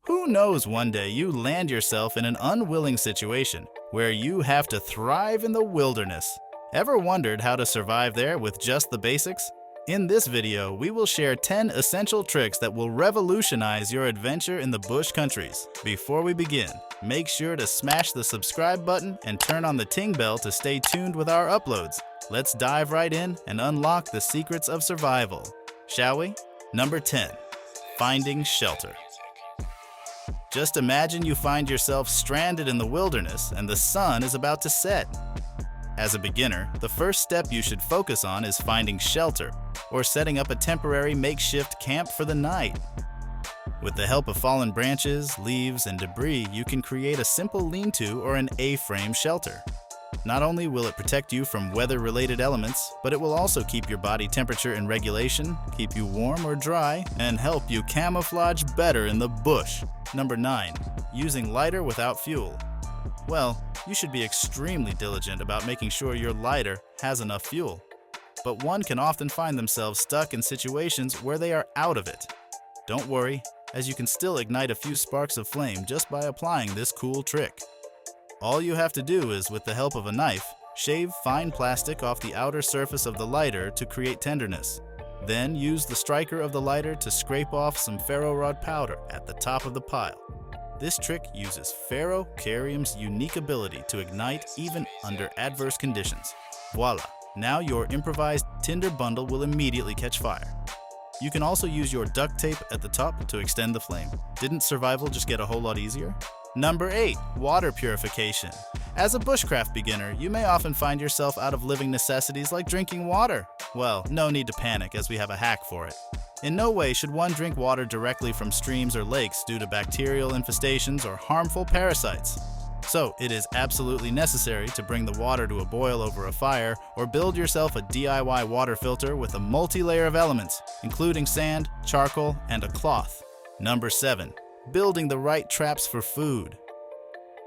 Who knows, one day you land yourself in an unwilling situation where you have to thrive in the wilderness. Ever wondered how to survive there with just the basics? In this video, we will share 10 essential tricks that will revolutionize your adventure in the bush countries. Before we begin, make sure to smash the subscribe button and turn on the ting bell to stay tuned with our uploads. Let's dive right in and unlock the secrets of survival, shall we? Number 10. Finding shelter. Just imagine you find yourself stranded in the wilderness and the sun is about to set. As a beginner, the first step you should focus on is finding shelter, or setting up a temporary makeshift camp for the night. With the help of fallen branches, leaves, and debris, you can create a simple lean-to or an A-frame shelter. Not only will it protect you from weather-related elements, but it will also keep your body temperature in regulation, keep you warm or dry, and help you camouflage better in the bush. Number 9. Using lighter without fuel. Well, you should be extremely diligent about making sure your lighter has enough fuel. But one can often find themselves stuck in situations where they are out of it. Don't worry, as you can still ignite a few sparks of flame just by applying this cool trick. All you have to do is, with the help of a knife, shave fine plastic off the outer surface of the lighter to create tenderness. Then use the striker of the lighter to scrape off some ferro-rod powder at the top of the pile. This trick uses ferrocerium's unique ability to ignite even under adverse conditions. Voila! Now your improvised tinder bundle will immediately catch fire. You can also use your duct tape at the top to extend the flame. Didn't survival just get a whole lot easier? Number 8. Water purification. As a bushcraft beginner, you may often find yourself out of living necessities like drinking water. Well, no need to panic, as we have a hack for it. In no way should one drink water directly from streams or lakes due to bacterial infestations or harmful parasites. So, it is absolutely necessary to bring the water to a boil over a fire or build yourself a DIY water filter with a multi-layer of elements, including sand, charcoal, and a cloth. Number 7. Building the right traps for food.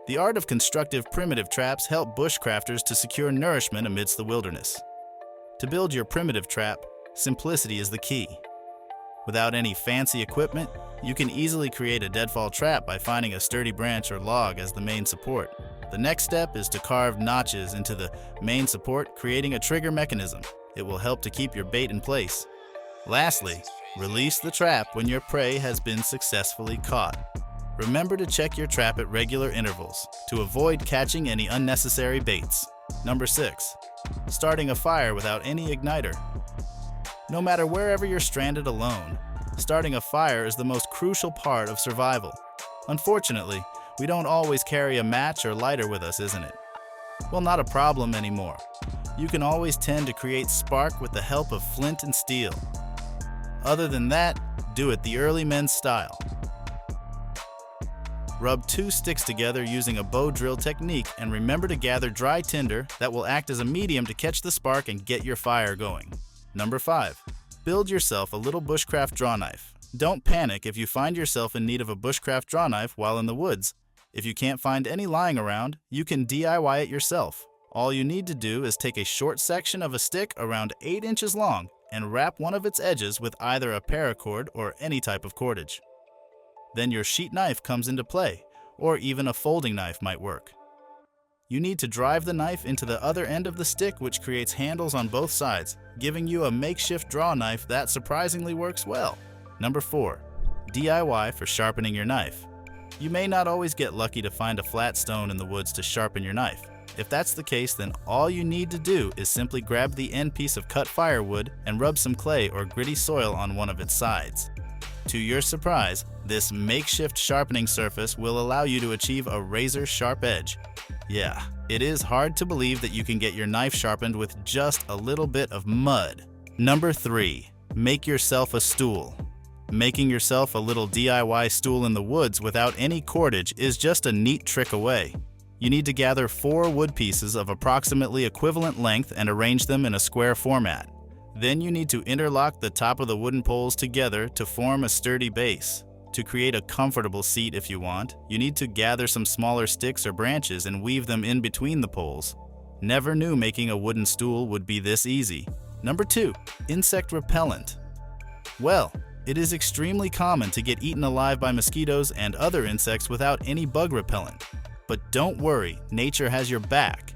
The art of constructive primitive traps help bushcrafters to secure nourishment amidst the wilderness. To build your primitive trap, simplicity is the key. Without any fancy equipment, you can easily create a deadfall trap by finding a sturdy branch or log as the main support. The next step is to carve notches into the main support, creating a trigger mechanism. It will help to keep your bait in place. Lastly, release the trap when your prey has been successfully caught. Remember to check your trap at regular intervals to avoid catching any unnecessary baits. Number 6. Starting a fire without any igniter. No matter wherever you're stranded alone, starting a fire is the most crucial part of survival. Unfortunately, we don't always carry a match or lighter with us, isn't it? Well, not a problem anymore. You can always tend to create spark with the help of flint and steel. Other than that, do it the early men's style. Rub 2 sticks together using a bow drill technique and remember to gather dry tinder that will act as a medium to catch the spark and get your fire going. Number 5. Build yourself a little bushcraft draw knife. Don't panic if you find yourself in need of a bushcraft draw knife while in the woods. If you can't find any lying around, you can DIY it yourself. All you need to do is take a short section of a stick around 8 inches long and wrap one of its edges with either a paracord or any type of cordage. Then your sheet knife comes into play, or even a folding knife might work. You need to drive the knife into the other end of the stick, which creates handles on both sides, giving you a makeshift draw knife that surprisingly works well. Number 4. DIY for sharpening your knife. You may not always get lucky to find a flat stone in the woods to sharpen your knife. If that's the case, then all you need to do is simply grab the end piece of cut firewood and rub some clay or gritty soil on one of its sides. To your surprise, this makeshift sharpening surface will allow you to achieve a razor-sharp edge. Yeah, it is hard to believe that you can get your knife sharpened with just a little bit of mud. Number 3. Make yourself a stool. Making yourself a little DIY stool in the woods without any cordage is just a neat trick away. You need to gather 4 wood pieces of approximately equivalent length and arrange them in a square format. Then you need to interlock the top of the wooden poles together to form a sturdy base. To create a comfortable seat if you want, you need to gather some smaller sticks or branches and weave them in between the poles. Never knew making a wooden stool would be this easy. Number 2. Insect repellent. Well, It is extremely common to get eaten alive by mosquitoes and other insects without any bug repellent. But don't worry, nature has your back.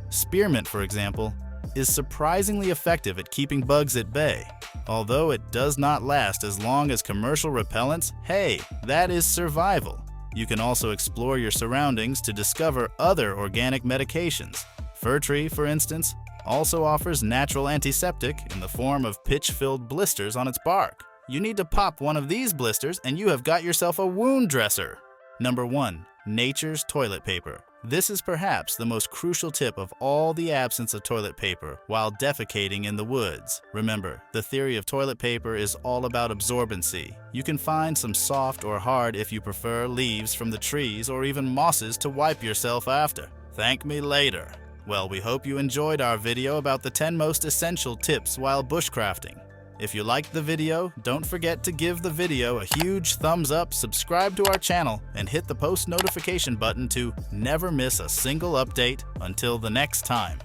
Spearmint, for example, is surprisingly effective at keeping bugs at bay. Although it does not last as long as commercial repellents, hey, that is survival. You can also explore your surroundings to discover other organic medications. Fir tree, for instance, also offers natural antiseptic in the form of pitch-filled blisters on its bark. You need to pop one of these blisters and you have got yourself a wound dresser. Number 1. Nature's toilet paper. This is perhaps the most crucial tip of all the absence of toilet paper while defecating in the woods. Remember, the theory of toilet paper is all about absorbency. You can find some soft or hard if you prefer leaves from the trees or even mosses to wipe yourself after. Thank me later. Well, we hope you enjoyed our video about the 10 most essential tips while bushcrafting. If you liked the video, don't forget to give the video a huge thumbs up, subscribe to our channel, and hit the post notification button to never miss a single update. Until the next time.